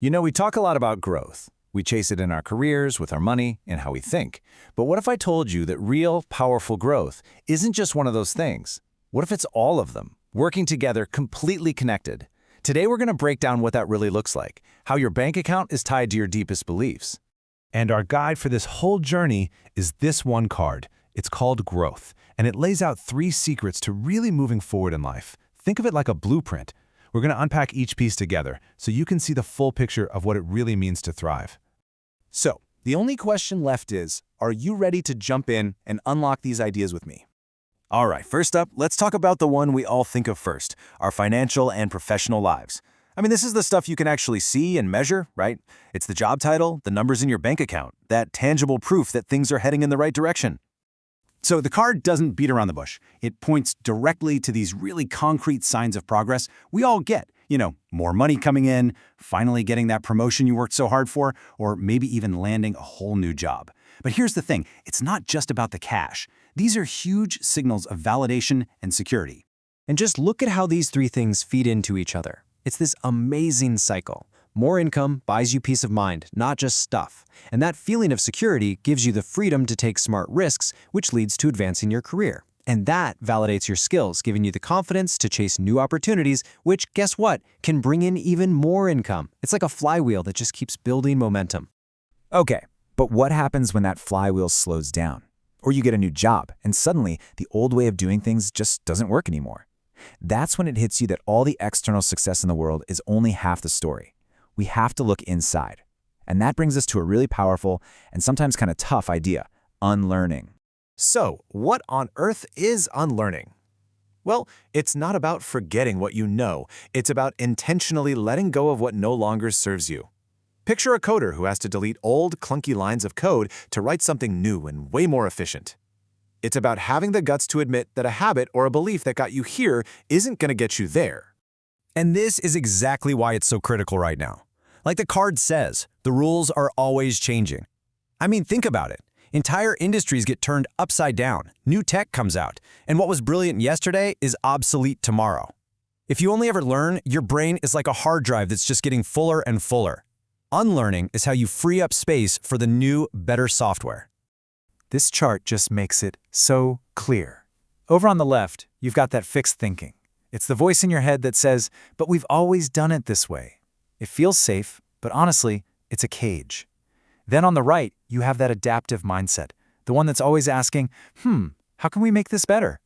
You know, we talk a lot about growth. We chase it in our careers, with our money, and how we think. But what if I told you that real, powerful growth isn't just one of those things? What if it's all of them, working together, completely connected? Today we're going to break down what that really looks like, how your bank account is tied to your deepest beliefs. And our guide for this whole journey is this one card. It's called Growth, and it lays out 3 secrets to really moving forward in life. Think of it like a blueprint. We're going to unpack each piece together so you can see the full picture of what it really means to thrive. So, the only question left is, are you ready to jump in and unlock these ideas with me? All right, first up, let's talk about the one we all think of first, our financial and professional lives. I mean, this is the stuff you can actually see and measure, right? It's the job title, the numbers in your bank account, that tangible proof that things are heading in the right direction. So the card doesn't beat around the bush. It points directly to these really concrete signs of progress we all get. You know, more money coming in, finally getting that promotion you worked so hard for, or maybe even landing a whole new job. But here's the thing, it's not just about the cash. These are huge signals of validation and security. And just look at how these 3 things feed into each other. It's this amazing cycle. More income buys you peace of mind, not just stuff. And that feeling of security gives you the freedom to take smart risks, which leads to advancing your career. And that validates your skills, giving you the confidence to chase new opportunities, which, guess what, can bring in even more income. It's like a flywheel that just keeps building momentum. Okay, but what happens when that flywheel slows down? Or you get a new job, and suddenly the old way of doing things just doesn't work anymore. That's when it hits you that all the external success in the world is only half the story. We have to look inside. And that brings us to a really powerful and sometimes kind of tough idea, unlearning. So, what on earth is unlearning? Well, it's not about forgetting what you know. It's about intentionally letting go of what no longer serves you. Picture a coder who has to delete old, clunky lines of code to write something new and way more efficient. It's about having the guts to admit that a habit or a belief that got you here isn't going to get you there. And this is exactly why it's so critical right now. Like the card says, the rules are always changing. I mean, think about it. Entire industries get turned upside down. New tech comes out, and what was brilliant yesterday is obsolete tomorrow. If you only ever learn, your brain is like a hard drive that's just getting fuller and fuller. Unlearning is how you free up space for the new, better software. This chart just makes it so clear. Over on the left, you've got that fixed thinking. It's the voice in your head that says, but we've always done it this way. It feels safe, but honestly, it's a cage. Then on the right, you have that adaptive mindset, the one that's always asking, how can we make this better?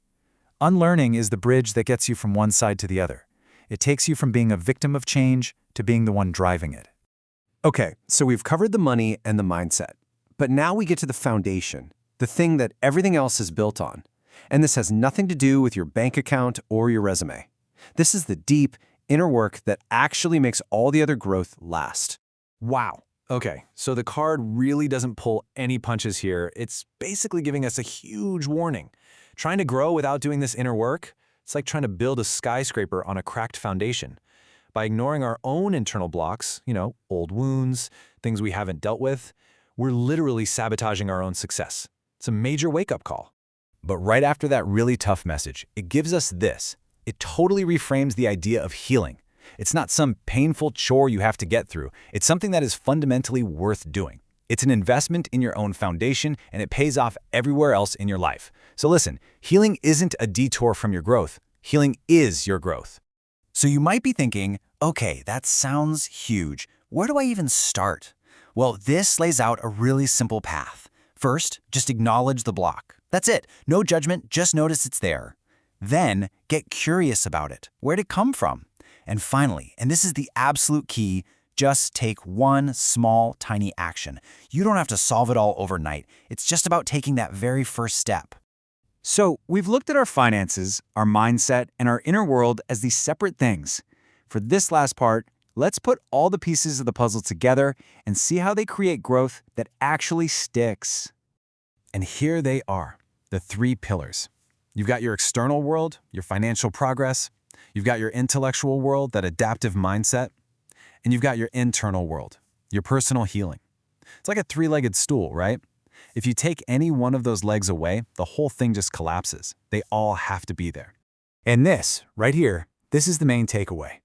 Unlearning is the bridge that gets you from one side to the other. It takes you from being a victim of change to being the one driving it. Okay, so we've covered the money and the mindset. But now we get to the foundation, the thing that everything else is built on. And this has nothing to do with your bank account or your resume. This is the deep, inner work that actually makes all the other growth last. Wow. Okay, so the card really doesn't pull any punches here. It's basically giving us a huge warning. Trying to grow without doing this inner work, it's like trying to build a skyscraper on a cracked foundation. By ignoring our own internal blocks, old wounds, things we haven't dealt with, we're literally sabotaging our own success. It's a major wake-up call. But right after that really tough message, it gives us this. It totally reframes the idea of healing. It's not some painful chore you have to get through. It's something that is fundamentally worth doing. It's an investment in your own foundation, and it pays off everywhere else in your life. So listen, healing isn't a detour from your growth. Healing is your growth. So you might be thinking, okay, that sounds huge. Where do I even start? Well, this lays out a really simple path. First, just acknowledge the block. That's it. No judgment, just notice it's there. Then, get curious about it. Where'd it come from? And finally, and this is the absolute key, just take one small, tiny action. You don't have to solve it all overnight. It's just about taking that very first step. So we've looked at our finances, our mindset, and our inner world as these separate things. For this last part, let's put all the pieces of the puzzle together and see how they create growth that actually sticks. And here they are, the 3 pillars. You've got your external world, your financial progress. You've got your intellectual world, that adaptive mindset. And you've got your internal world, your personal healing. It's like a 3-legged stool, right? If you take any one of those legs away, the whole thing just collapses. They all have to be there. And this, right here, this is the main takeaway.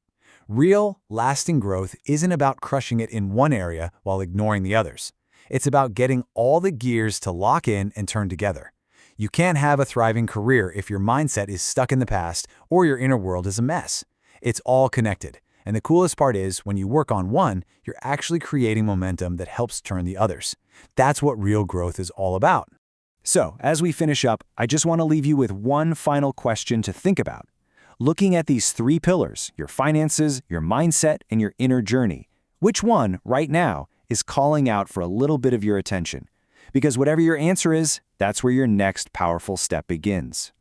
Real, lasting growth isn't about crushing it in one area while ignoring the others. It's about getting all the gears to lock in and turn together. You can't have a thriving career if your mindset is stuck in the past or your inner world is a mess. It's all connected. And the coolest part is, when you work on one, you're actually creating momentum that helps turn the others. That's what real growth is all about. So, as we finish up, I just want to leave you with one final question to think about. Looking at these 3 pillars, your finances, your mindset, and your inner journey, which one, right now, is calling out for a little bit of your attention? Because whatever your answer is, that's where your next powerful step begins.